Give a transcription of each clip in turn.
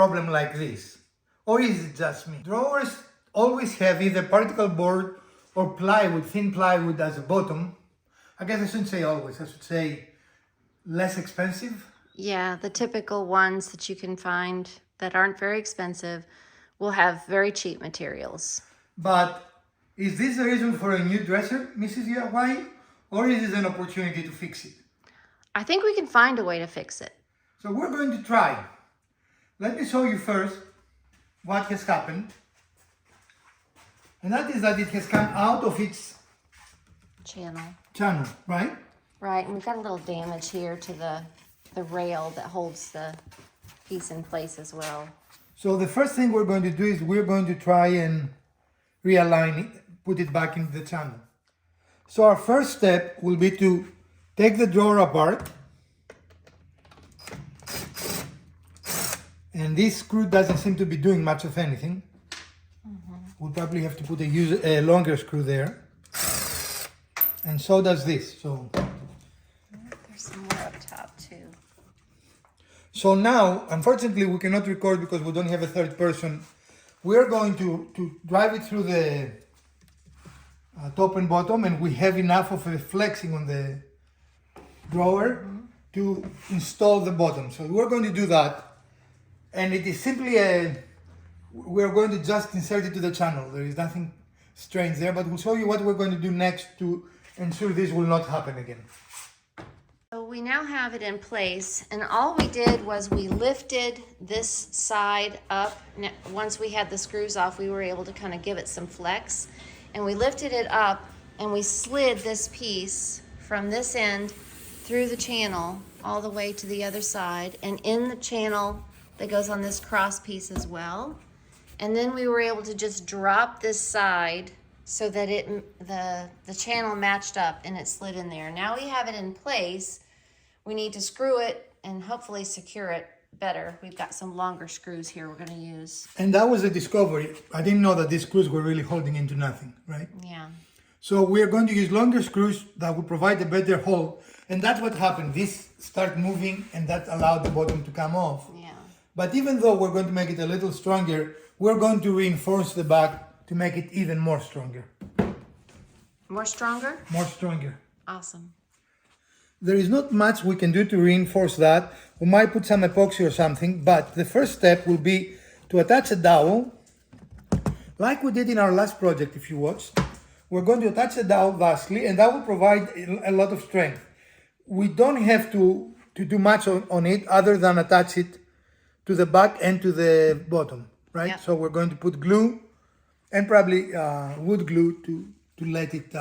problem like this? Or is it just me? Drawers always have either particle board or plywood, thin plywood as a bottom. I guess I shouldn't say always, I should say less expensive. Yeah, the typical ones that you can find that aren't very expensive will have very cheap materials. But is this the reason for a new dresser, Mrs. Yawai? Or is it an opportunity to fix it? I think we can find a way to fix it. So we're going to try. Let me show you first what has happened. And that is that it has come out of its channel, right? Right, and we've got a little damage here to the rail that holds the piece in place as well. So the first thing we're going to do is we're going to try and realign it, put it back into the channel. So our first step will be to take the drawer apart. And this screw doesn't seem to be doing much of anything. We'll probably have to put a longer screw there. And so does this. So there's some more up top too. So now, unfortunately, we cannot record because we don't have a third person. We're going to drive it through the top and bottom, and we have enough of a flexing on the drawer to install the bottom. So we're going to do that. And it is simply we're going to just insert it to the channel. There is nothing strange there, but we'll show you what we're going to do next to ensure this will not happen again. So we now have it in place, and all we did was we lifted this side up. Once we had the screws off, we were able to kind of give it some flex, and we lifted it up and we slid this piece from this end through the channel all the way to the other side and in the channel that goes on this cross piece as well. And then we were able to just drop this side so that the channel matched up and it slid in there. Now we have it in place. We need to screw it and hopefully secure it better. We've got some longer screws here we're gonna use. And that was a discovery. I didn't know that these screws were really holding into nothing, right? Yeah. So we're going to use longer screws that will provide a better hold. And that's what happened. This started moving and that allowed the bottom to come off. Yeah. But even though we're going to make it a little stronger, we're going to reinforce the back to make it even more stronger. More stronger? More stronger. Awesome. There is not much we can do to reinforce that. We might put some epoxy or something, but the first step will be to attach a dowel, like we did in our last project, if you watched. We're going to attach a dowel vastly, and that will provide a lot of strength. We don't have to do much on it other than attach it to the back and to the bottom, right? Yep. So we're going to put glue and probably wood glue to let it,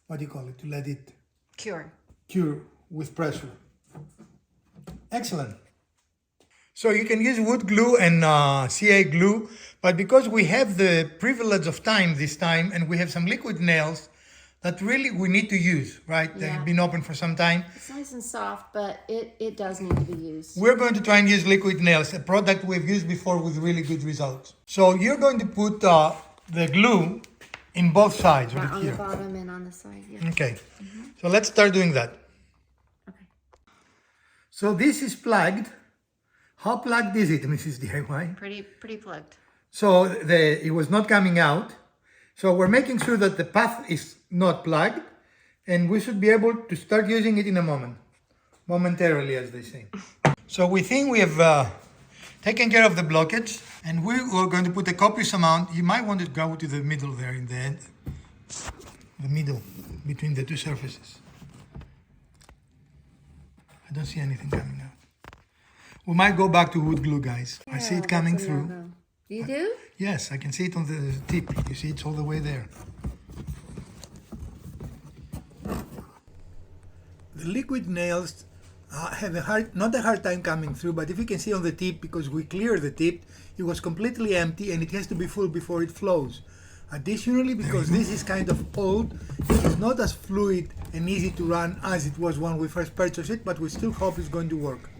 what do you call it? To let it cure with pressure. Excellent. So you can use wood glue and CA glue, but because we have the privilege of time this time and we have some liquid nails that really we need to use, right? Yeah. They've been open for some time. It's nice and soft, but it does need to be used. We're going to try and use liquid nails, a product we've used before with really good results. So you're going to put the glue in both sides, right On here. the bottom and on the side, yeah. Okay, so let's start doing that. Okay. So this is plugged. How plugged is it, Mrs. DIY? Pretty plugged. So it was not coming out. So we're making sure that the path is not plugged, and we should be able to start using it in a moment. Momentarily, as they say. So we think we have taken care of the blockage, and we're going to put a copious amount. You might want to go to the middle there in the end. The middle, between the two surfaces. I don't see anything coming out. We might go back to wood glue, guys. I see it coming through. You do? Yes, I can see it on the tip. You see it's all the way there. The liquid nails have not a hard time coming through, but if you can see on the tip, because we cleared the tip, it was completely empty and it has to be full before it flows. Additionally, because this is kind of old, it is not as fluid and easy to run as it was when we first purchased it, but we still hope it's going to work.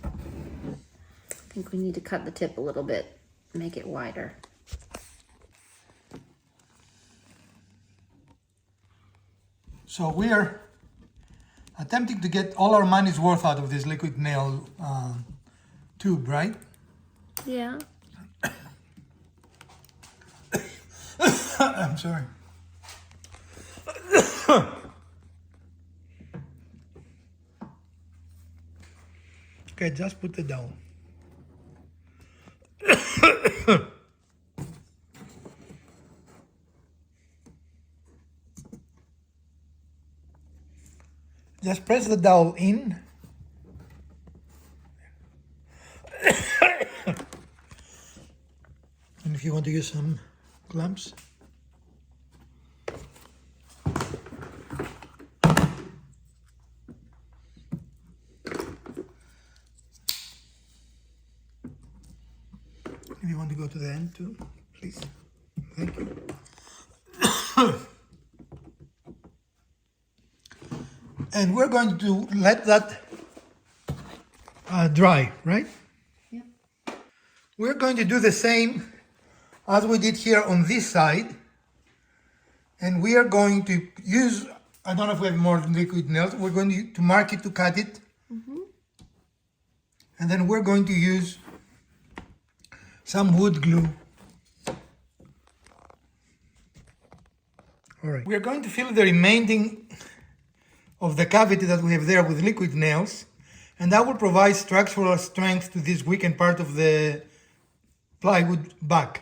I think we need to cut the tip a little bit, make it wider. So we're attempting to get all our money's worth out of this liquid nail tube, right? Yeah. I'm sorry. Okay, just put the dowel. Just press the dowel in. And if you want to use some clamps. If you want to go to the end too, please. Thank you. And we're going to let that dry, right? Yep. We're going to do the same as we did here on this side. And we are going to use, I don't know if we have more liquid nails, we're going to mark it to cut it. Mm-hmm. And then we're going to use some wood glue. All right. We're going to fill the remaining of the cavity that we have there with liquid nails, and that will provide structural strength to this weakened part of the plywood back.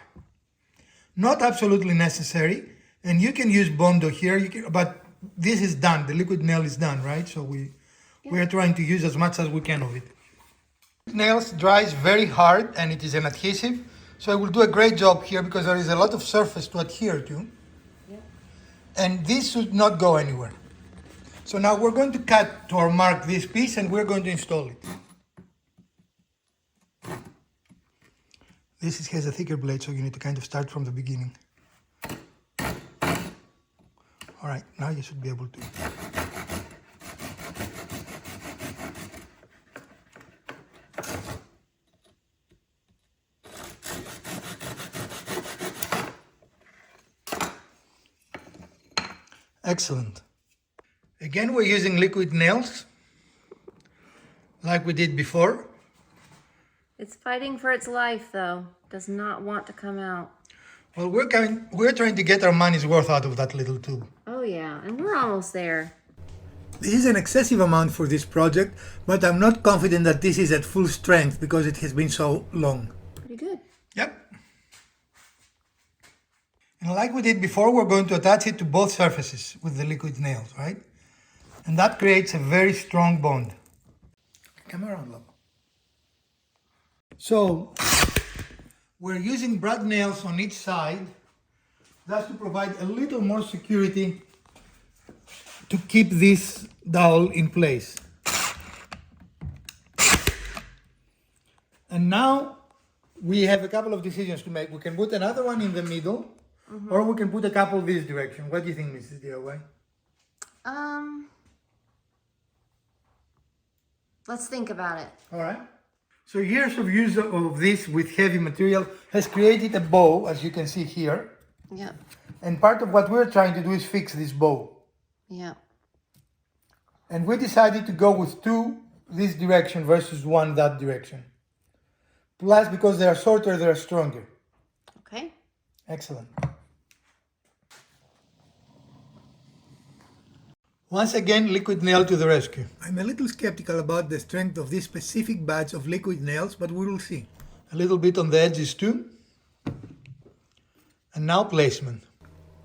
Not absolutely necessary, and you can use Bondo here, but this is done, the liquid nail is done, right? So we are trying to use as much as we can of it. Nails dries very hard and it is an adhesive, so it will do a great job here because there is a lot of surface to adhere to. Yep. And this should not go anywhere. So now we're going to cut to or mark this piece and we're going to install it. This has a thicker blade, so you need to kind of start from the beginning. All right, now you should be able to. Excellent. Again, we're using liquid nails, like we did before. It's fighting for its life, though. Does not want to come out. Well, we're trying to get our money's worth out of that little tube. Oh, yeah, and we're almost there. This is an excessive amount for this project, but I'm not confident that this is at full strength because it has been so long. Pretty good. Yep. And like we did before, we're going to attach it to both surfaces with the liquid nails, right? And that creates a very strong bond. Come around, Lobo. So, we're using brad nails on each side just to provide a little more security to keep this dowel in place. And now we have a couple of decisions to make. We can put another one in the middle, or we can put a couple this direction. What do you think, Mrs. DIY? Let's think about it. All right. So years of use of this with heavy material has created a bow, as you can see here. Yep. And part of what we're trying to do is fix this bow. Yep. And we decided to go with two this direction versus one that direction. Plus, because they are shorter, they are stronger. Okay. Excellent. Once again, liquid nail to the rescue. I'm a little skeptical about the strength of this specific batch of liquid nails, but we will see. A little bit on the edges too. And now placement.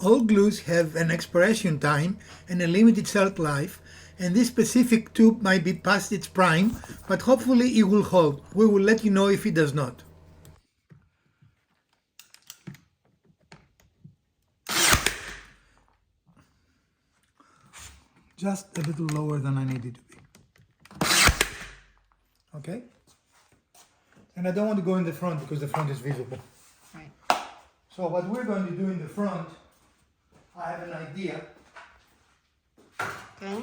All glues have an expiration time and a limited shelf life, and this specific tube might be past its prime, but hopefully it will hold. We will let you know if it does not. Just a little lower than I need it to be. Okay? And I don't want to go in the front because the front is visible. Right. So what we're going to do in the front, I have an idea. Okay.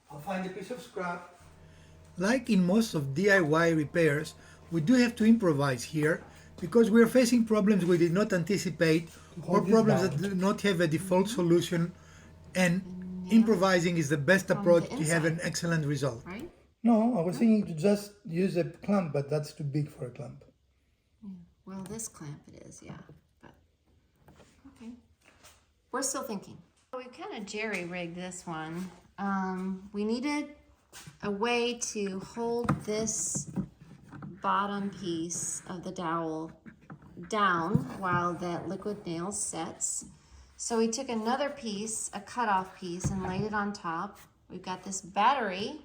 I'll find a piece of scrap. Like in most of DIY repairs, we do have to improvise here because we are facing problems we did not anticipate or problems that do not have a default solution, and improvising is the best From approach the to have an inside. excellent result. Right? No, I was thinking to just use a clamp, but that's too big for a clamp. Well, this clamp it is, yeah. But okay. We're still thinking. We kind of jerry-rigged this one. We needed a way to hold this bottom piece of the dowel down while that liquid nail sets. So we took another piece, a cutoff piece, and laid it on top. We've got this battery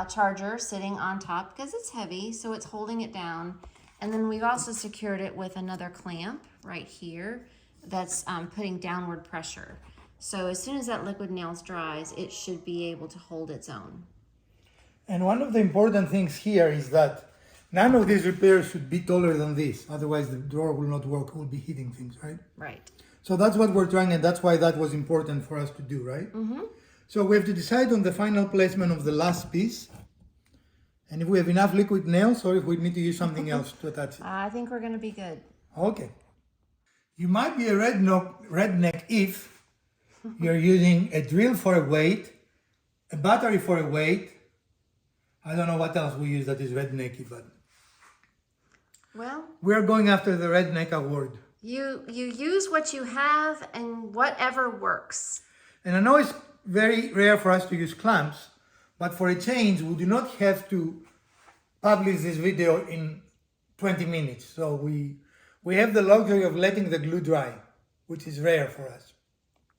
charger sitting on top because it's heavy, so it's holding it down. And then we've also secured it with another clamp right here that's putting downward pressure. So as soon as that liquid nails dries, it should be able to hold its own. And one of the important things here is that none of these repairs should be taller than this. Otherwise the drawer will not work, it will be hitting things, right? Right. So that's what we're trying, and that's why that was important for us to do, right? Mm-hmm. So we have to decide on the final placement of the last piece. And if we have enough liquid nails or if we need to use something else to attach it. I think we're going to be good. Okay. You might be a redneck if you're using a drill for a weight, a battery for a weight. I don't know what else we use that is rednecky, but Well, we're going after the redneck award. you use what you have and whatever works. And I know it's very rare for us to use clamps, but for a change, we do not have to publish this video in 20 minutes. So we have the luxury of letting the glue dry, which is rare for us.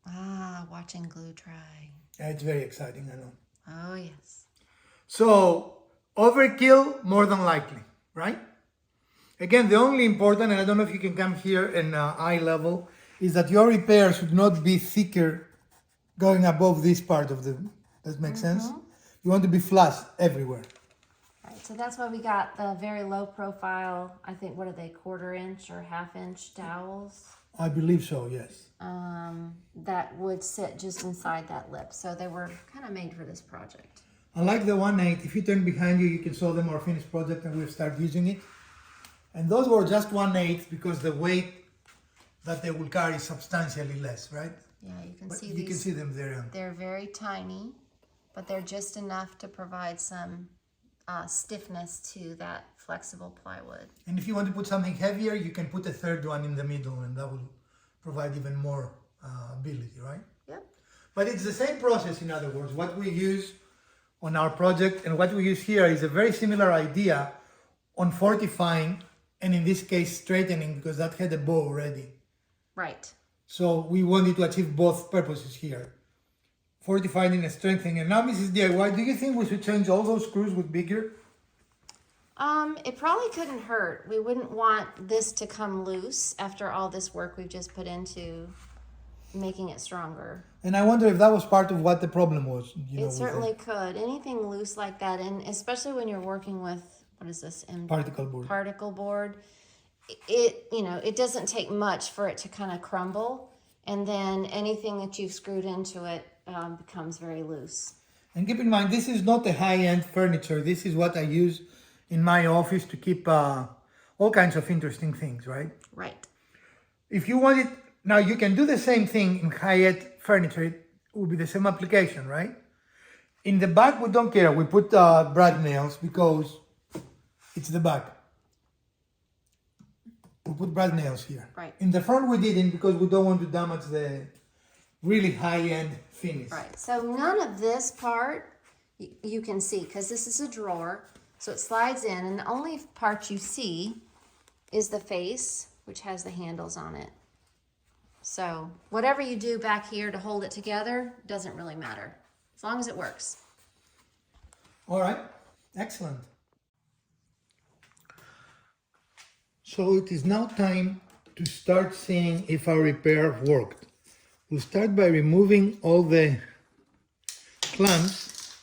Ah, watching glue dry. Yeah, it's very exciting, I know. Oh, yes. So, overkill more than likely, right? Again, the only important, and I don't know if you can come here in eye level, is that your repair should not be thicker going above this part of the, does that make sense? You want to be flush everywhere. Right, so that's why we got the very low profile, I think, what are they, 1/4 inch or 1/2 inch dowels? I believe so, yes. That would sit just inside that lip. So they were kind of made for this project. Unlike the 1/8, if you turn behind you, you can show them our finished project and we'll start using it. And those were just 1/8 because the weight that they will carry is substantially less, right? Yeah, you can But see you these. can see them there. They're very tiny, but they're just enough to provide some stiffness to that flexible plywood. And if you want to put something heavier, you can put a third one in the middle and that will provide even more ability, right? Yep. But it's the same process, in other words. What we use on our project and what we use here is a very similar idea on fortifying and in this case straightening because that had a bow already. Right. So we wanted to achieve both purposes here. Fortifying and strengthening. And now, Mrs. DIY, do you think we should change all those screws with bigger? It probably couldn't hurt. We wouldn't want this to come loose after all this work we've just put into making it stronger. And I wonder if that was part of what the problem was. It certainly could. Anything loose like that, and especially when you're working with, what is this? Particle board. Particle board. It doesn't take much for it to kind of crumble, and then anything that you've screwed into it becomes very loose. And keep in mind, this is not a high-end furniture. This is what I use in my office to keep all kinds of interesting things, right? Right. If you want it, now you can do the same thing in high-end furniture. It will be the same application, right? In the back, we don't care. We put brad nails because it's the back. We put brad nails here. Right. In the front, we didn't because we don't want to damage the really high-end finish. Right. So none of this part you can see because this is a drawer. So it slides in, and the only part you see is the face, which has the handles on it. So whatever you do back here to hold it together doesn't really matter, as long as it works. All right, excellent. So it is now time to start seeing if our repair worked. We'll start by removing all the clamps,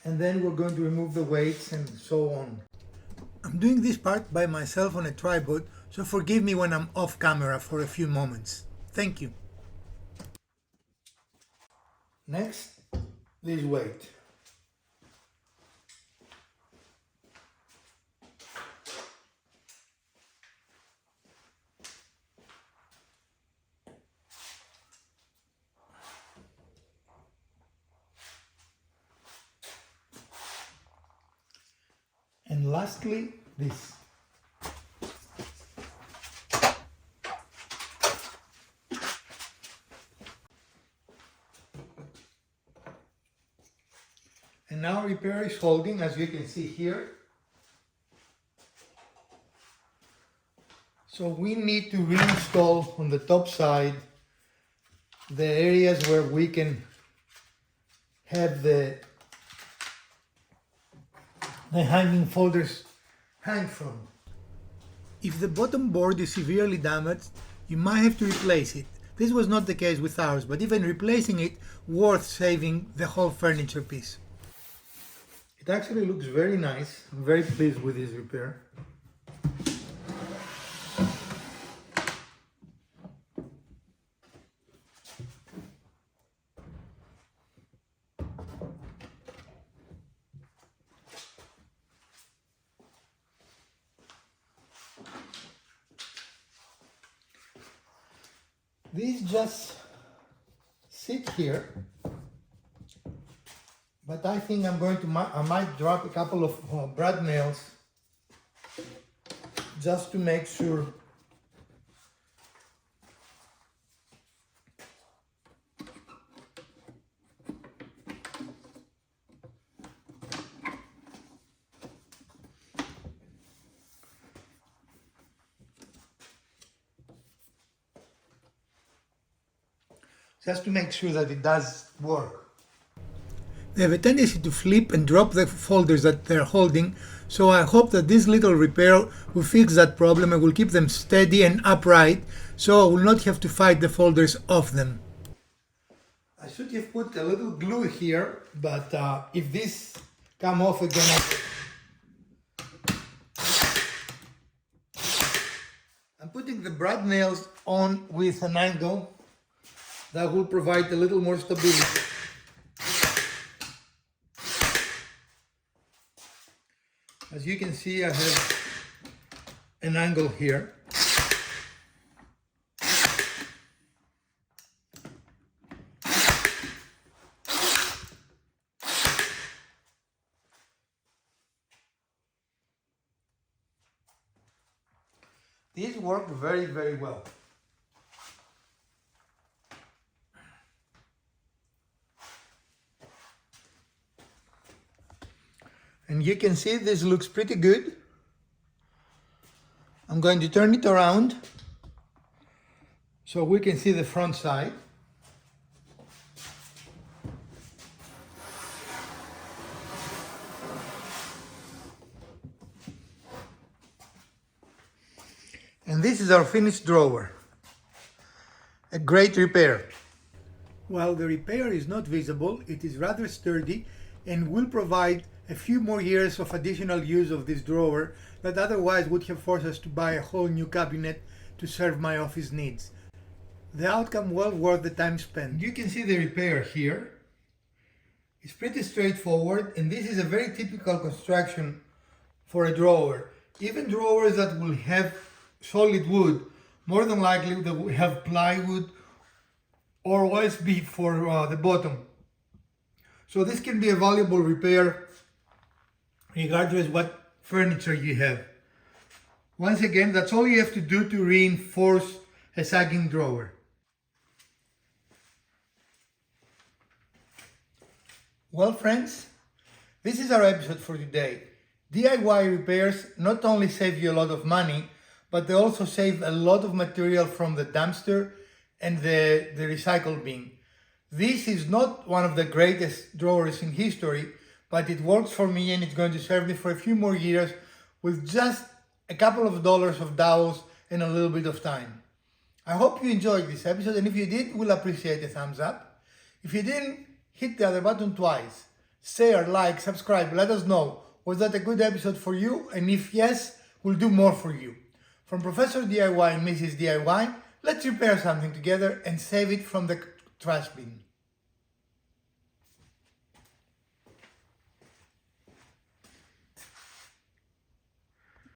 and then we're going to remove the weights and so on. I'm doing this part by myself on a tripod, so forgive me when I'm off camera for a few moments. Thank you. Next, this weight. And lastly, this. And now repair is holding, as you can see here. So we need to reinstall on the top side the areas where we can have the hanging folders hang from. If the bottom board is severely damaged, you might have to replace it. This was not the case with ours, but even replacing it, worth saving the whole furniture piece. It actually looks very nice. I'm very pleased with this repair. These just sit here, but I think I might drop a couple of brad nails just to make sure. Just to make sure that it does work. They have a tendency to flip and drop the folders that they're holding, so I hope that this little repair will fix that problem and will keep them steady and upright, so I will not have to fight the folders off them. I should have put a little glue here, but if this come off again, I'm putting the brad nails on with an angle that will provide a little more stability. As you can see, I have an angle here. These work very, very well. And you can see this looks pretty good. I'm going to turn it around so we can see the front side. And this is our finished drawer. A great repair. While the repair is not visible, it is rather sturdy and will provide a few more years of additional use of this drawer that otherwise would have forced us to buy a whole new cabinet to serve my office needs. The outcome well worth the time spent. You can see the repair here. It's pretty straightforward, and this is a very typical construction for a drawer. Even drawers that will have solid wood, more than likely they will have plywood or OSB for the bottom. So this can be a valuable repair regardless what furniture you have. Once again, that's all you have to do to reinforce a sagging drawer. Well friends, this is our episode for today. DIY repairs not only save you a lot of money, but they also save a lot of material from the dumpster and the recycle bin. This is not one of the greatest drawers in history, but it works for me and it's going to serve me for a few more years with just a couple of dollars of dowels and a little bit of time. I hope you enjoyed this episode, and if you did, we'll appreciate a thumbs up. If you didn't, hit the other button twice. Share, like, subscribe, let us know. Was that a good episode for you? And if yes, we'll do more for you. From Professor DIY and Mrs. DIY, let's repair something together and save it from the trash bin.